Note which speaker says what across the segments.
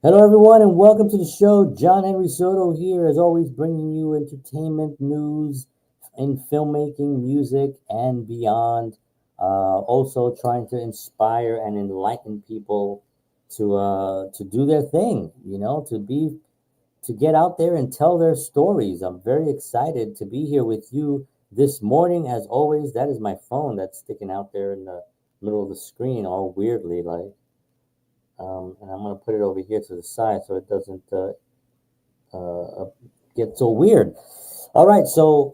Speaker 1: Hello, everyone, and welcome to the show. John Henry Soto here, as always, bringing you entertainment news in filmmaking, music, and beyond. Also, trying to inspire and enlighten people to do their thing. To get out there and tell their stories. I'm very excited to be here with you this morning. As always, that is my phone that's sticking out there in the middle of the screen, all weirdly like. And I'm going to put it over here to the side so it doesn't uh, get so weird. All right, so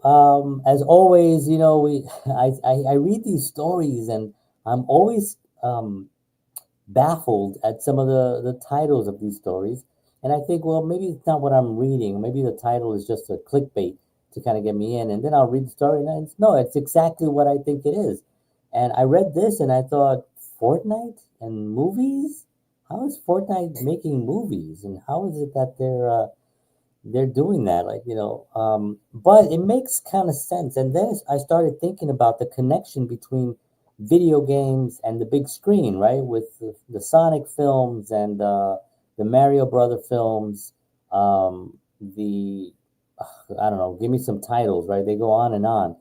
Speaker 1: as always, we I read these stories and I'm always baffled at some of the titles of these stories, and I think, well, maybe it's not what I'm reading. Maybe the title is just a clickbait to kind of get me in, and then I'll read the story, and no, it's exactly what I think it is. And I read this, and I thought, Fortnite and movies. How is Fortnite making movies, and how is it that they're doing that, but it makes kind of sense. And then I started thinking about the connection between video games and the big screen, right, with the Sonic films and the Mario Brother films. The I don't know, give me some titles, right? They go on and on.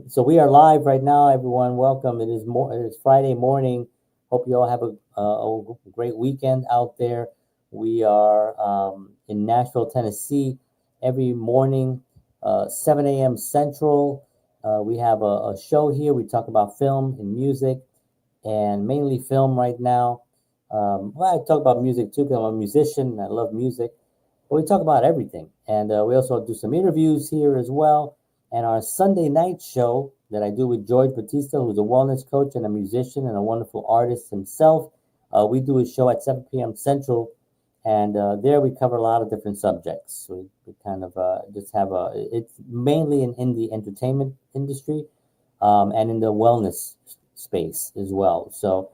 Speaker 1: So we are live right now, everyone. Welcome. It is Friday morning. Hope you all have a great weekend out there. We are in Nashville, Tennessee, every morning, 7 a.m. Central. We have a show here. We talk about film and music, and mainly film right now. Well, I talk about music too because I'm a musician and I love music. But we talk about everything. And we also do some interviews here as well. And our Sunday night show that I do with George Batista, who's a wellness coach and a musician and a wonderful artist himself. We do a show at 7 p.m. Central, and there we cover a lot of different subjects. We kind of just have it's mainly in the entertainment industry, and in the wellness space as well. So,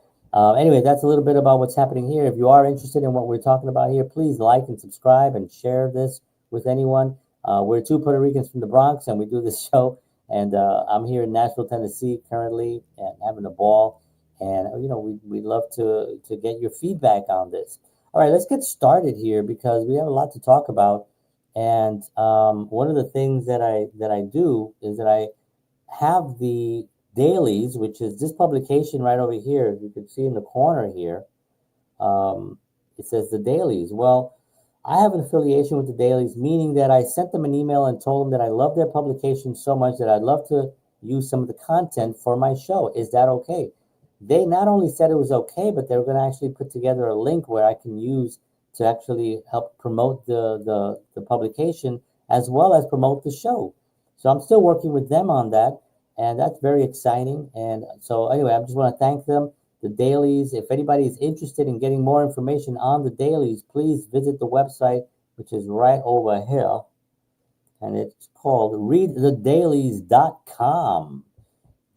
Speaker 1: anyway, that's a little bit about what's happening here. If you are interested in what we're talking about here, please like and subscribe and share this with anyone. We're two Puerto Ricans from the Bronx, and we do this show. And I'm here in Nashville, Tennessee, currently, and having a ball. And we love to get your feedback on this. All right, let's get started here because we have a lot to talk about. And one of the things that I do is that I have the dailies, which is this publication right over here. You can see in the corner here. Um, it says the dailies. Well, I have an affiliation with the dailies, meaning that I sent them an email and told them that I love their publication so much that I'd love to use some of the content for my show. Is that okay? They not only said it was okay, but they're going to actually put together a link where I can use to actually help promote the publication as well as promote the show. So I'm still working with them on that, and that's very exciting. And so anyway, I just want to thank them. The dailies, if anybody is interested in getting more information on the dailies, please visit the website, which is right over here, and it's called readthedailies.com.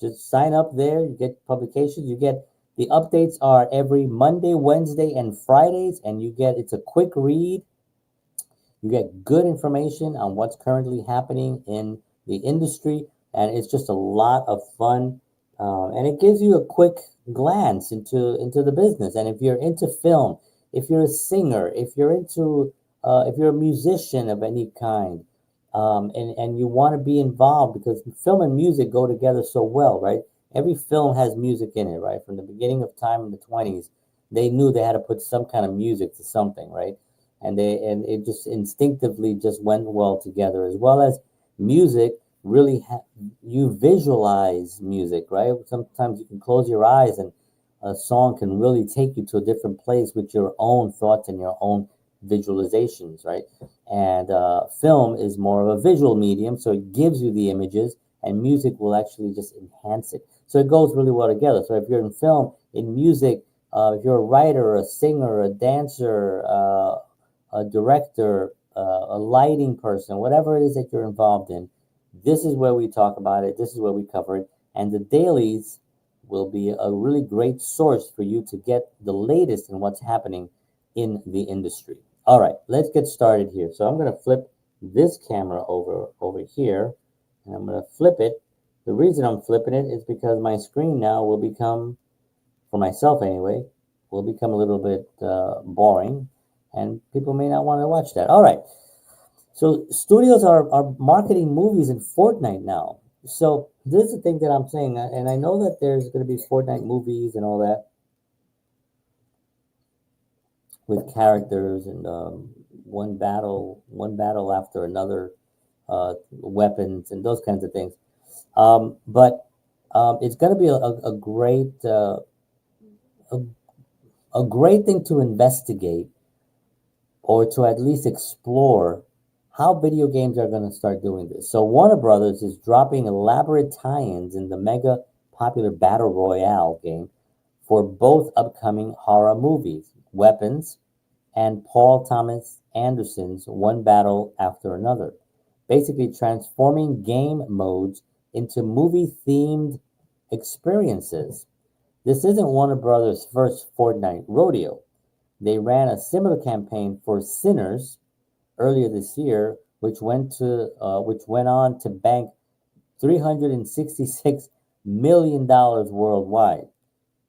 Speaker 1: Just sign up there. You get publications. You get the updates are every Monday, Wednesday, and Fridays, and it's a quick read. You get good information on what's currently happening in the industry, and it's just a lot of fun. And it gives you a quick glance into the business. And if you're into film, if you're a singer, if you're a musician of any kind, and you want to be involved because film and music go together so well, right? Every film has music in it, right? From the beginning of time in the 20s, they knew they had to put some kind of music to something, right? And it just instinctively just went well together, as well as music. Really, you visualize music, right? Sometimes you can close your eyes and a song can really take you to a different place with your own thoughts and your own visualizations, right? And film is more of a visual medium, so it gives you the images, and music will actually just enhance it. So it goes really well together. So if you're in film, in music, if you're a writer, a singer, a dancer, a director, a lighting person, whatever it is that you're involved in, this is where we talk about it. This is where we cover it. And the dailies will be a really great source for you to get the latest in what's happening in the industry. All right, let's get started here. So I'm going to flip this camera over here, and I'm going to flip it. The reason I'm flipping it is because my screen now will become, for myself anyway, will become a little bit boring. and people may not want to watch that. All right. So studios are marketing movies in Fortnite now. So this is the thing that I'm saying, and I know that there's going to be Fortnite movies and all that with characters and one battle after another, weapons and those kinds of things. But it's going to be a, a great thing to investigate or to at least explore how video games are going to start doing this. So Warner Brothers is dropping elaborate tie-ins in the mega popular battle royale game for both upcoming horror movies, Weapons and Paul Thomas Anderson's One Battle After Another, basically transforming game modes into movie-themed experiences. This isn't Warner Brothers' first Fortnite rodeo. They ran a similar campaign for Sinners earlier this year, which went on to bank $366 million worldwide.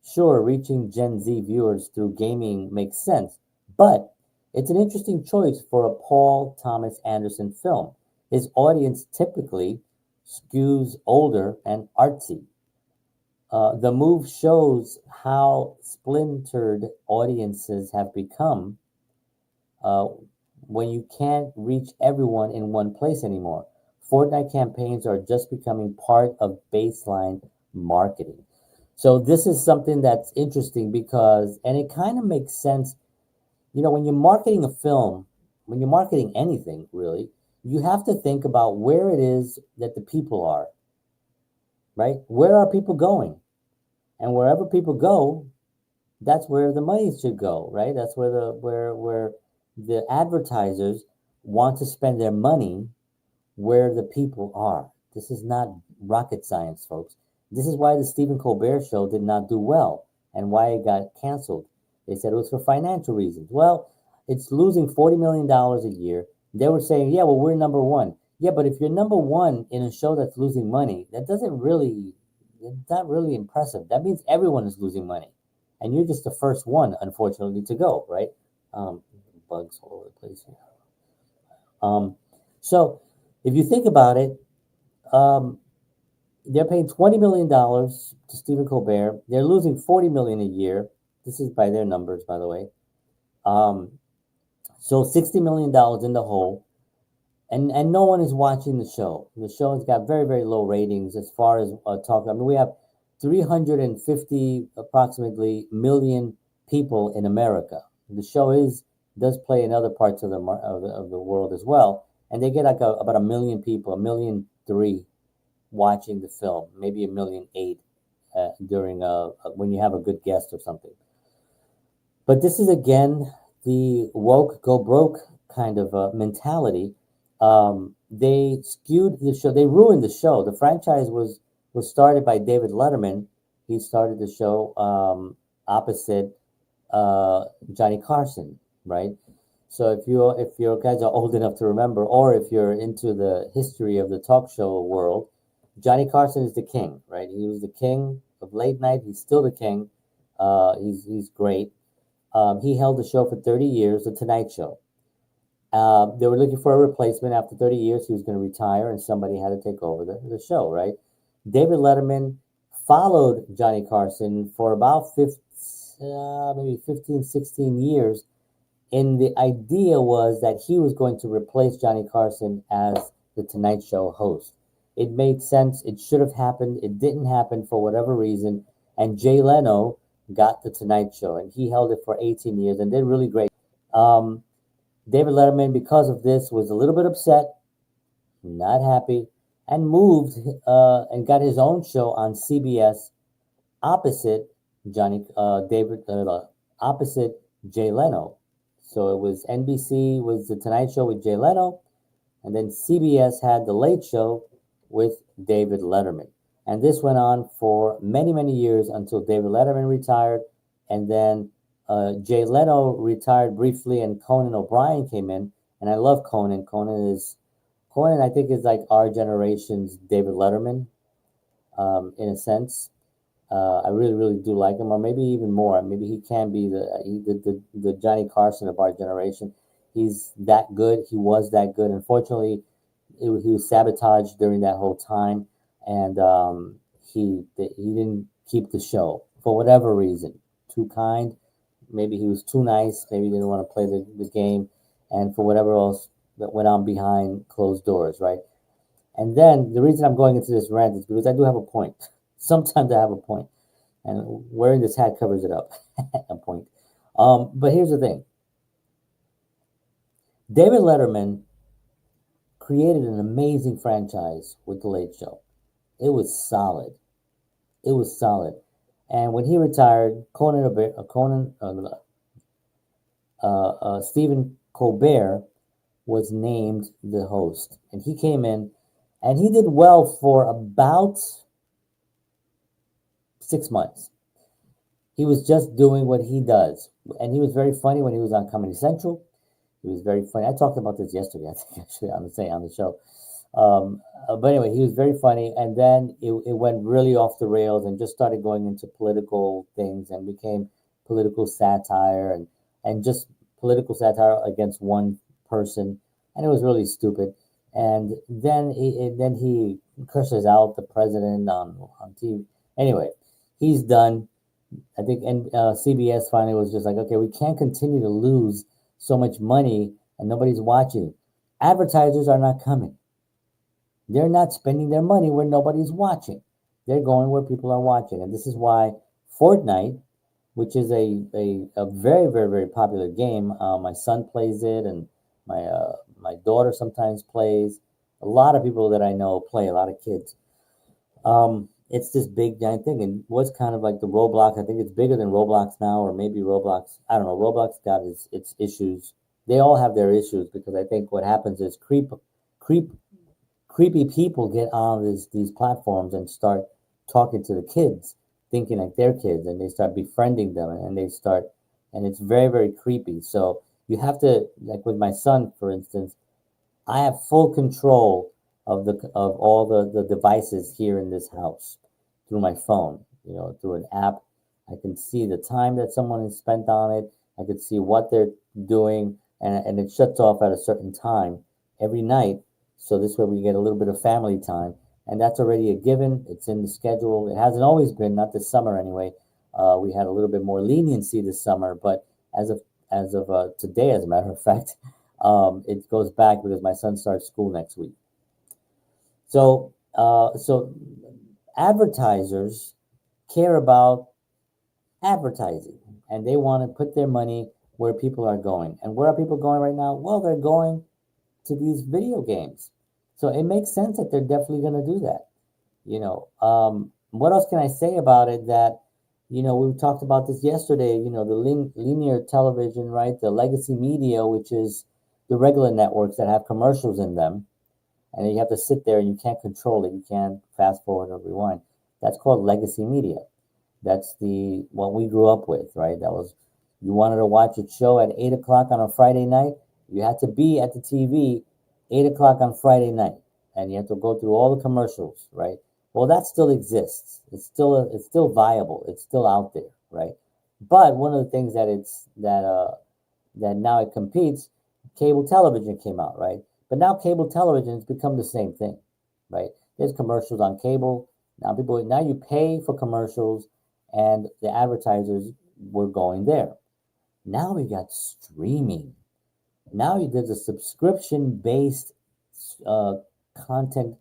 Speaker 1: Sure, reaching Gen Z viewers through gaming makes sense, but it's an interesting choice for a Paul Thomas Anderson film. His audience typically skews older and artsy. The move shows how splintered audiences have become uh, when you can't reach everyone in one place anymore. Fortnite campaigns are just becoming part of baseline marketing. So this is something that's interesting because, and it kind of makes sense, when you're marketing a film, when you're marketing anything really, you have to think about where it is that the people are, right? Where are people going? And wherever people go, that's where the money should go, right? That's where the advertisers want to spend their money where the people are. This is not rocket science, folks. This is why the Stephen Colbert show did not do well and why it got canceled. They said it was for financial reasons. Well, it's losing $40 million a year. They were saying, yeah, well, we're number one. Yeah, but if you're number one in a show that's losing money, it's not really impressive. That means everyone is losing money. And you're just the first one, unfortunately, to go, right? Um, Bugs all over the place here. Um, so if you think about it, um, they're paying $20 million to Stephen Colbert. They're losing $40 million a year. This is by their numbers, by the way. Um, so $60 million in the hole, and no one is watching the show. The show has got very very low ratings as far as talk. I mean, we have 350 approximately million people in America. The show does play in other parts of the world as well, and they get like about a million people, 1,000,003 watching the film, maybe 1,000,008 during when you have a good guest or something. But this is again the woke go broke kind of mentality. They skewed the show. They ruined the show. The franchise was started by David Letterman. He started the show opposite Johnny Carson, right? So if you guys are old enough to remember, or if you're into the history of the talk show world, Johnny Carson is the king, right? He was the king of late night. He's still the king. He's great. He held the show for 30 years, The Tonight Show. They were looking for a replacement after 30 years. He was going to retire, and somebody had to take over the show, right? David Letterman followed Johnny Carson for about maybe 15, 16 years. And the idea was that he was going to replace Johnny Carson as the Tonight Show host. It made sense. It should have happened. It didn't happen for whatever reason. And Jay Leno got the Tonight Show, and he held it for 18 years and did really great. Um, David Letterman, because of this, was a little bit upset, not happy, and moved and got his own show on CBS opposite opposite Jay Leno. So it was NBC was the Tonight Show with Jay Leno, and then CBS had the Late Show with David Letterman. And this went on for many, many years until David Letterman retired, and then Jay Leno retired briefly, and Conan O'Brien came in. And I love Conan. Conan, I think, is like our generation's David Letterman, in a sense. I really, really do like him, or maybe even more. Maybe he can be the Johnny Carson of our generation. He's that good. He was that good. Unfortunately, he was sabotaged during that whole time, and he didn't keep the show for whatever reason. Too kind. Maybe he was too nice. Maybe he didn't want to play the game, and for whatever else that went on behind closed doors, right? And then the reason I'm going into this rant is because I do have a point. Sometimes I have a point, and wearing this hat covers it up. A point. But here's the thing: David Letterman created an amazing franchise with The Late Show. It was solid. It was solid. And when he retired, Stephen Colbert was named the host, and he came in, and he did well for about 6 months. He was just doing what he does, and he was very funny when he was on Comedy Central. He was very funny. I talked about this yesterday, I think, actually, on the show. But anyway, he was very funny, and then it went really off the rails and just started going into political things and became political satire and just political satire against one person, and it was really stupid. And then he curses out the president on TV. Anyway, he's done. I think, and CBS finally was just like, okay, we can't continue to lose so much money and nobody's watching. Advertisers are not coming. They're not spending their money where nobody's watching. They're going where people are watching. And this is why Fortnite, which is a very, very, very popular game, my son plays it, and my daughter sometimes plays. A lot of people that I know play, a lot of kids. It's this big giant thing, and what's kind of like the Roblox. I think it's bigger than Roblox now, or maybe Roblox. I don't know. Roblox got its issues. They all have their issues because I think what happens is creep, creepy people get on these platforms and start talking to the kids, thinking like they're kids, and they start befriending them, and they start, and it's very, very creepy. So you have to, like with my son, for instance, I have full control of all the devices here in this house through my phone. Through an app, I can see the time that someone has spent on it. I can see what they're doing, and it shuts off at a certain time every night. So this way we get a little bit of family time, and that's already a given. It's in the schedule. It hasn't always been, not this summer anyway. We had a little bit more leniency this summer, but as of today, as a matter of fact, it goes back because my son starts school next week. So advertisers care about advertising, and they want to put their money where people are going. And where are people going right now? Well, they're going to these video games. So it makes sense that they're definitely going to do that. What else can I say about it? That we talked about this yesterday. The linear television, right? The legacy media, which is the regular networks that have commercials in them, and you have to sit there and you can't control it. You can't fast forward or rewind. That's called legacy media. That's the what we grew up with, right? That was, you wanted to watch a show at 8 o'clock on a Friday night. You had to be at the TV 8 o'clock on Friday night, and you have to go through all the commercials, right? Well, that still exists. It's still viable. It's still out there, right? But one of the things that now it competes, cable television came out, right? But now cable television has become the same thing, right? There's commercials on cable. Now you pay for commercials, and the advertisers were going there. Now we got streaming. Now there's a subscription based uh, content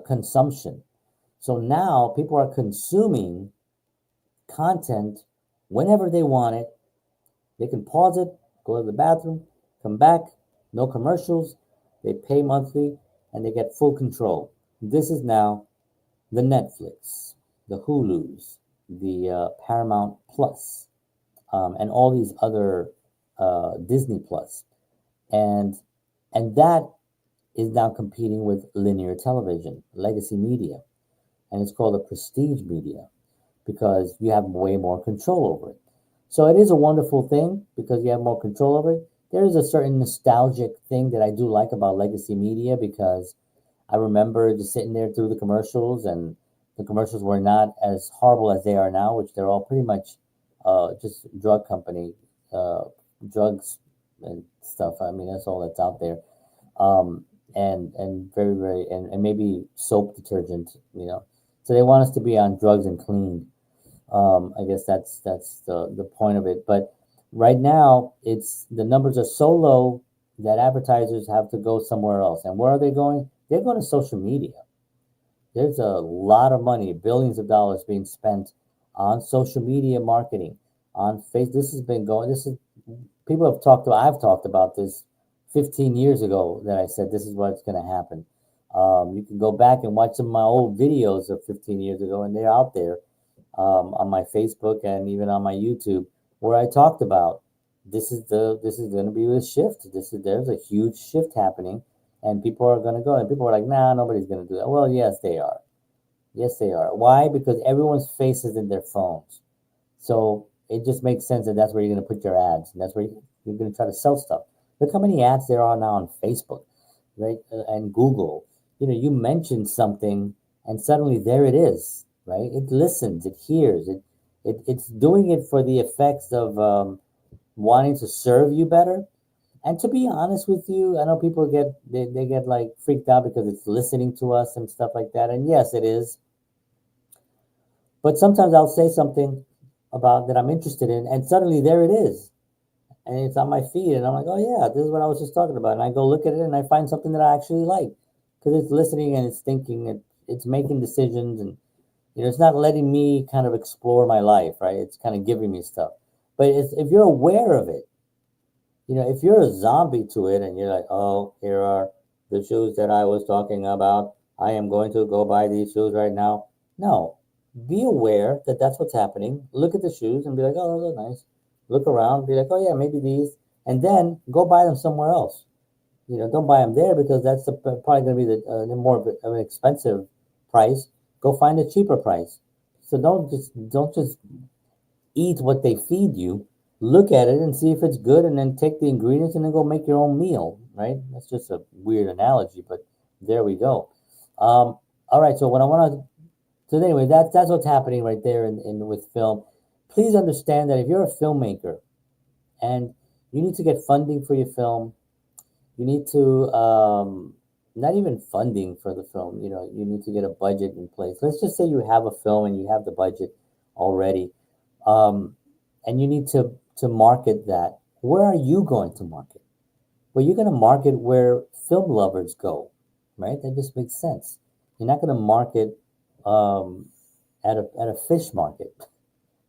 Speaker 1: consumption. So now people are consuming content whenever they want it. They can pause it, go to the bathroom, come back, no commercials. They pay monthly, and they get full control. This is now the Netflix, the Hulus, the Paramount Plus, and all these other Disney Plus, and that is now competing with linear television, legacy media, and it's called a prestige media because you have way more control over it. So it is a wonderful thing because you have more control over it. There is a certain nostalgic thing that I do like about legacy media because I remember just sitting there through the commercials, and The commercials were not as horrible as they are now, which they're all pretty much just drug company, uh, drugs and stuff. I mean, that's all that's out there. Um, and very, very, and maybe soap detergent, So they want us to be on drugs and clean. I guess that's the point of it. But right now, it's the numbers are so low that advertisers have to go somewhere else. And where are they going? They're going to social media. There's a lot of money, billions of dollars being spent on social media marketing, on face. This has been going. This is people have talked to. I've talked about this 15 years ago that I said this is what's going to happen. You can go back and watch some of my old videos of 15 years ago, and they're out there on my Facebook and even on my YouTube, where I talked about this is going to be the shift. There's a huge shift happening, and people are going to go. And people are like, nah, nobody's going to do that. Well, yes, they are. Yes, they are. Why? Because everyone's face is in their phones. So it just makes sense that that's where you're going to put your ads, and that's where you're going to try to sell stuff. Look how many ads there are now on Facebook, right? And Google. You mention something, and suddenly there it is, right? It listens, it hears, it's doing it for the effects of wanting to serve you better. And to be honest with you, I know people they get like freaked out because it's listening to us and stuff like that. And yes, it is. But sometimes I'll say something about that I'm interested in, and suddenly there it is, and it's on my feed, and I'm like, oh yeah, this is what I was just talking about, and I go look at it, and I find something that I actually like, because it's listening and it's thinking, and it's making decisions, and it's not letting me kind of explore my life, right? It's kind of giving me stuff, but if you're aware of it, if you're a zombie to it, and you're like, oh, here are the shoes that I was talking about, I am going to go buy these shoes right now. No, be aware that that's what's happening. Look at the shoes and be like, oh, those are nice. Look around, be like, oh yeah, maybe these, and then go buy them somewhere else. Don't buy them there because that's probably going to be the more of an expensive price. Go find a cheaper price. So don't just eat what they feed you. Look at it and see if it's good, and then take the ingredients and then go make your own meal. Right? That's just a weird analogy, but there we go. All right. So what I want to so anyway, that's what's happening right there in with film. Please understand that if you're a filmmaker and you need to get funding for your film, you need to not even funding for the film. You need to get a budget in place. Let's just say you have a film and you have the budget already, um, and you need to market that. Where are you going to market? Well, you're going to market where film lovers go, right? That just makes sense. You're not going to market um, at a fish market.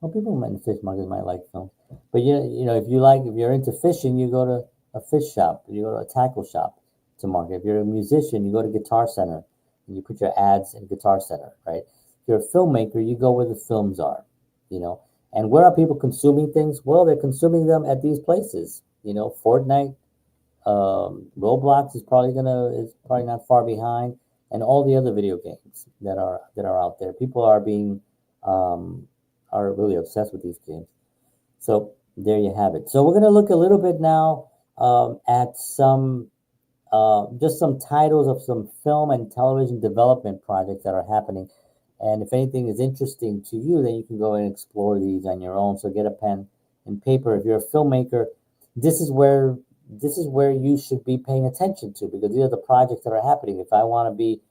Speaker 1: Well, people in fish markets might like film, but if you're into fishing, you go to a fish shop, you go to a tackle shop to market. If you're a musician, you go to Guitar Center and you put your ads in Guitar Center, right? If you're a filmmaker, you go where the films are, you know. And where are people consuming things? Well, they're consuming them at these places. Fortnite, Roblox is probably not far behind, and all the other video games that are out there. People um, are really obsessed with these games. So there you have it. So we're going to look a little bit now at just some titles of some film and television development projects that are happening. And if anything is interesting to you, then you can go and explore these on your own. So get a pen and paper. If you're a filmmaker, this is where you should be paying attention to, because these are the projects that are happening. If I want to be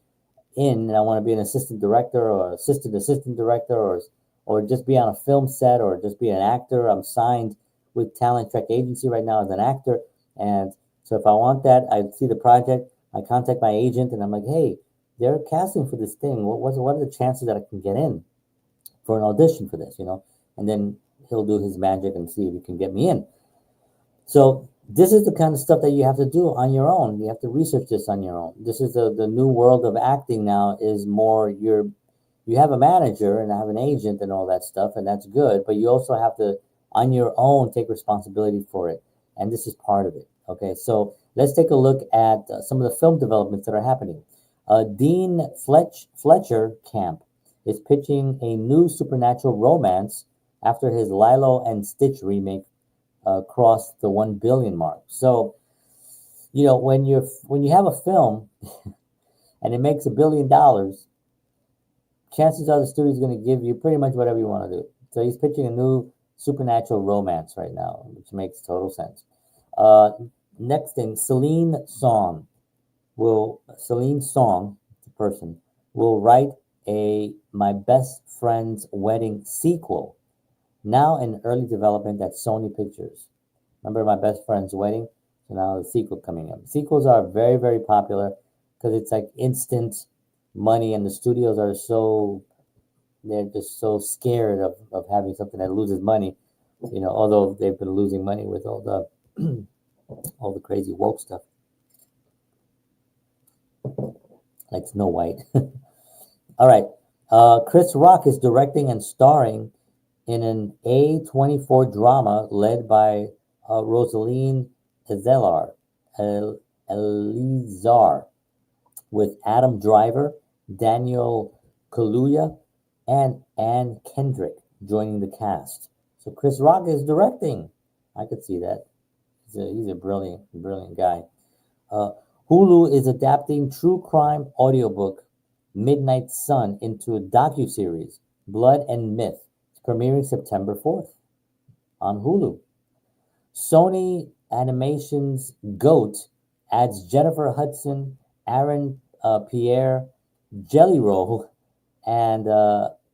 Speaker 1: and I want to be an assistant director or assistant director, or just be on a film set, or just be an actor. I'm signed with Talent Trek Agency right now as an actor, and so if I want that, I see the project, I contact my agent, and I'm like, hey, they're casting for this thing. What are the chances that I can get in for an audition for this? And then he'll do his magic and see if he can get me in. So this is the kind of stuff that you have to do on your own. You have to research this on your own. This is the new world of acting now. Is more you have a manager and have an agent and all that stuff, and that's good. But you also have to, on your own, take responsibility for it, and this is part of it. Okay, so let's take a look at some of the film developments that are happening. Dean Fletcher Camp is pitching a new supernatural romance after his Lilo and Stitch remake crossed the 1 billion mark. So, when you have a film and it makes $1 billion, chances are the studio's going to give you pretty much whatever you want to do. So he's pitching a new supernatural romance right now, which makes total sense. Uh, Next thing, Celine Song, the person, will write a My Best Friend's Wedding sequel, now in early development at Sony Pictures. Remember My Best Friend's Wedding? So now the sequel coming up. Sequels are very, very popular because it's like instant money, and the studios are they're just so scared of having something that loses money. Although they've been losing money with all the all the crazy woke stuff, like Snow White. All right. Chris Rock is directing and starring in an A24 drama led by Rosaline Ezelar, Elizar, with Adam Driver, Daniel Kaluuya, and Anne Kendrick joining the cast. So Chris Rock is directing. I could see that. He's a brilliant, brilliant guy. Uh, Hulu is adapting true crime audiobook Midnight Sun into a docuseries, Blood and Myth, premiering September 4th on Hulu. Sony Animation's GOAT adds Jennifer Hudson, Aaron Pierre, Jelly Roll, and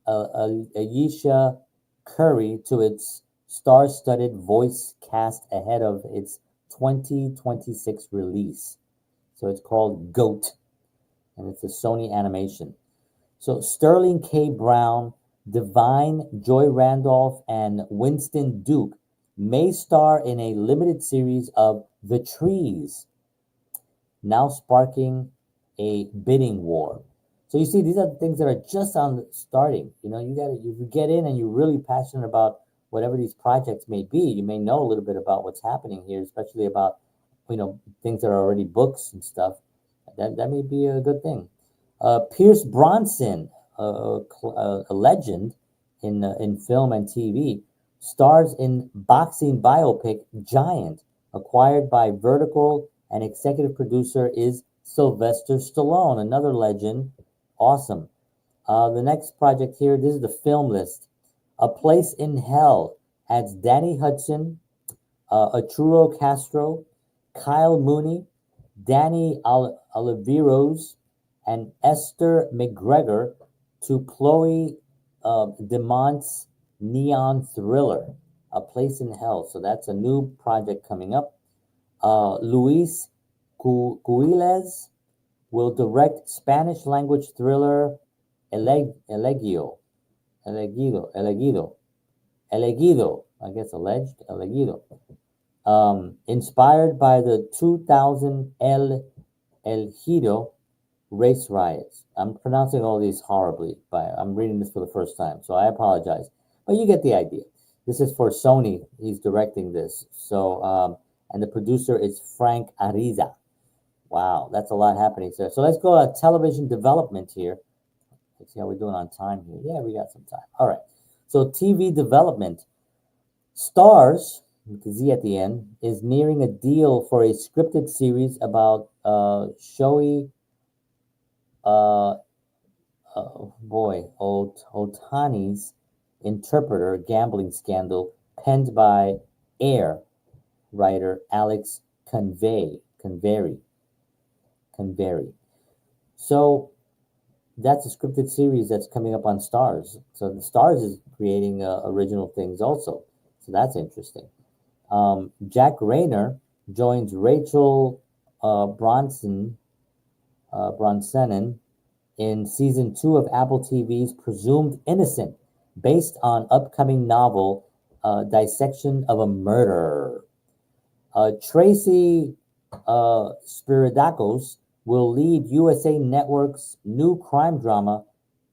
Speaker 1: Ayesha Curry to its star-studded voice cast ahead of its 2026 release. So it's called GOAT, and it's a Sony Animation. So Sterling K. Brown, Divine Joy Randolph, and Winston Duke may star in a limited series of The Trees, now sparking a bidding war. So you see, these are the things that are just on starting. If you get in and you're really passionate about whatever these projects may be, you may know a little bit about what's happening here, especially about things that are already books and stuff. That may be a good thing. Pierce Bronson, a legend in film and TV, stars in boxing biopic Giant, acquired by Vertical, and executive producer is Sylvester Stallone, another legend. Awesome. The next project here, this is the film list. A Place in Hell adds Danny Hudson, Arturo Castro, Kyle Mooney, Danny Oliveros, and Esther McGregor to Chloe DeMont's neon thriller, A Place in Hell. So that's a new project coming up. Luis Cuiles will direct Spanish language thriller Elegido. I guess alleged Elegido. Inspired by the 2000 El Ejido race riots. I'm pronouncing all these horribly, but I'm reading this for the first time, so I apologize. But you get the idea. This is for Sony. He's directing this. And the producer is Frank Ariza. Wow, that's a lot happening there. So let's go to television development here. Let's see how we're doing on time here. Yeah, we got some time. All right. So TV development. Stars, with the Z at the end, is nearing a deal for a scripted series about Shoei Otani's interpreter gambling scandal, penned by Air writer Alex Convery. So that's a scripted series that's coming up on Stars. So the Stars is creating original things also. So that's interesting. Jack Rayner joins Rachel Bronsonen in season 2 of Apple TV's Presumed Innocent, based on upcoming novel Dissection of a Murder. Tracy Spiridakos will lead USA Network's new crime drama,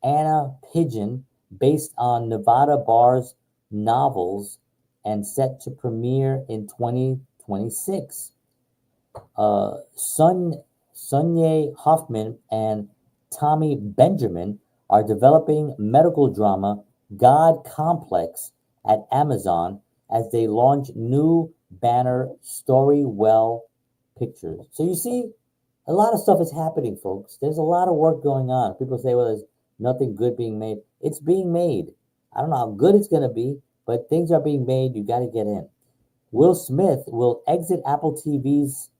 Speaker 1: Anna Pigeon, based on Nevada Barr's novels and set to premiere in 2026. Sunye Hoffman and Tommy Benjamin are developing medical drama God Complex at Amazon as they launch new banner Storywell Pictures. So you see, a lot of stuff is happening, folks. There's a lot of work going on. People say, well, Nothing good being made. It's being made. I don't know how good it's gonna be, but things are being made. You got to get in. Will Smith will exit Apple TV's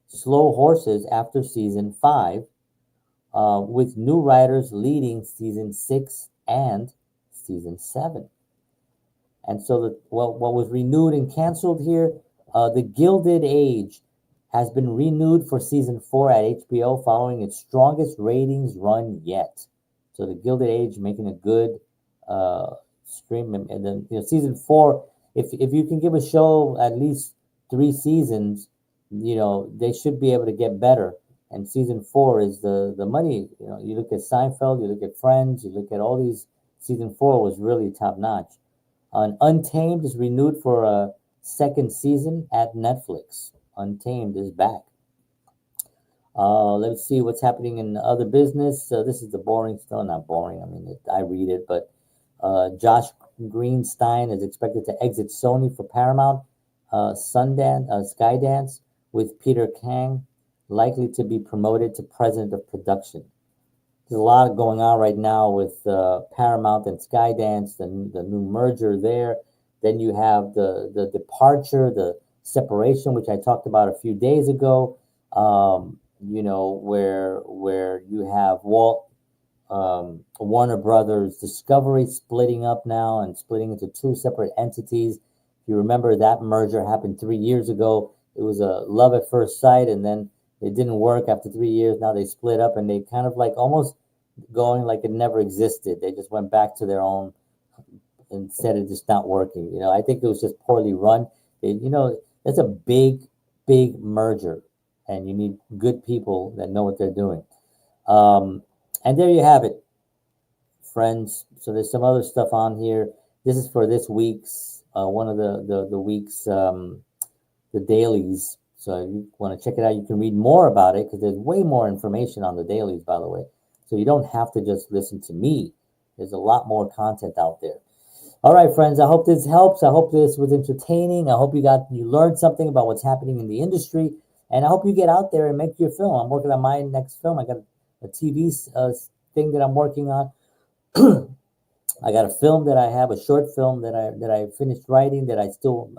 Speaker 1: slow horses after season 5, with new writers leading season 6 and season 7. And so what was renewed and canceled here, The Gilded Age has been renewed for season 4 at HBO following its strongest ratings run yet. So The Gilded Age making a good uh, stream, and then season 4. If you can give a show at least 3 seasons, they should be able to get better. And season 4 is the money. You look at Seinfeld, you look at Friends, you look at all these. Season 4 was really top notch. Untamed is renewed for a second season at Netflix. Untamed is back. Let's see what's happening in other business. This is the boring stuff. Not boring. I mean, I read it, but Josh Greenstein is expected to exit Sony for Paramount, Skydance, with Peter Kang likely to be promoted to president of production. There's a lot going on right now with Paramount and Skydance, the new merger there. Then you have the departure, the separation, which I talked about a few days ago. Where you have Warner Brothers Discovery splitting up now and splitting into 2 separate entities. If you remember, that merger happened 3 years ago. It was a love at first sight, and then it didn't work after 3 years. Now they split up, and they kind of like almost going like it never existed. They just went back to their own and said it just not working. I think it was just poorly run. It's a big merger, and you need good people that know what they're doing. And there you have it, friends. So there's some other stuff on here. This is for this week's one of the week's the dailies. So if you want to check it out, you can read more about it because there's way more information on the dailies, by the way. So you don't have to just listen to me. There's a lot more content out there. All right, friends, I hope this helps. I hope this was entertaining. I hope you learned something about what's happening in the industry. And I hope you get out there and make your film. I'm working on my next film. I got a TV thing that I'm working on. I got a film that I have, a short film that I finished writing that I still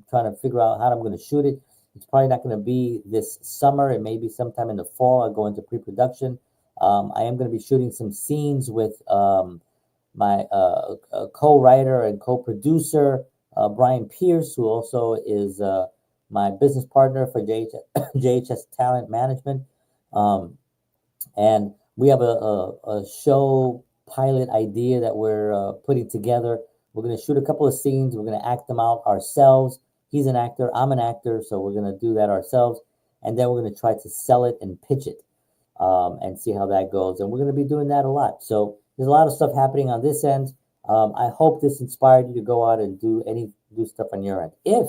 Speaker 1: trying to figure out how I'm going to shoot it. It's probably not going to be this summer. It may be sometime in the fall. I'll go into pre-production. I am going to be shooting some scenes with my co-writer and co-producer, Brian Pierce, who also is my business partner for JHS Talent Management. And we have a show pilot idea that we're putting together. We're going to shoot a couple of scenes. We're going to act them out ourselves. He's an actor. I'm an actor. So we're going to do that ourselves. And then we're going to try to sell it and pitch it and see how that goes. And we're going to be doing that a lot. So there's a lot of stuff happening on this end. I hope this inspired you to go out and do stuff on your end. If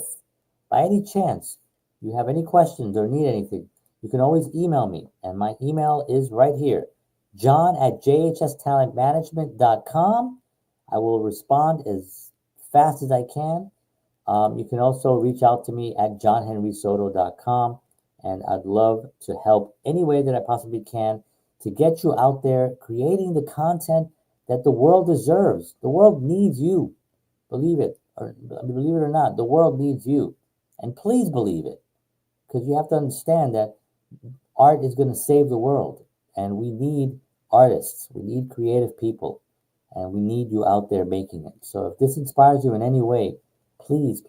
Speaker 1: by any chance you have any questions or need anything, you can always email me. And my email is right here, john@jhstalentmanagement.com. I will respond as fast as I can. You can also reach out to me at johnhenrysoto.com. And I'd love to help any way that I possibly can to get you out there creating the content that the world deserves. The world needs you. Believe it or not, the world needs you. And please believe it, because you have to understand that art is going to save the world. And we need artists. We need creative people. And we need you out there making it. So if this inspires you in any way, please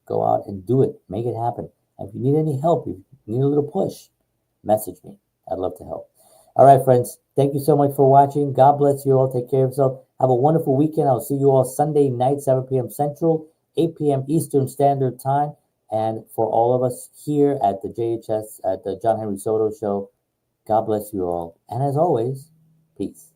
Speaker 1: go out and do it. Make it happen. And if you need any help, if you need a little push, message me. I'd love to help. All right, friends. Thank you so much for watching. God bless you all. Take care of yourself. Have a wonderful weekend. I'll see you all Sunday night, 7 p.m. Central, 8 p.m. Eastern Standard Time. And for all of us here at the JHS, at the John Henry Soto Show, God bless you all. And as always, peace.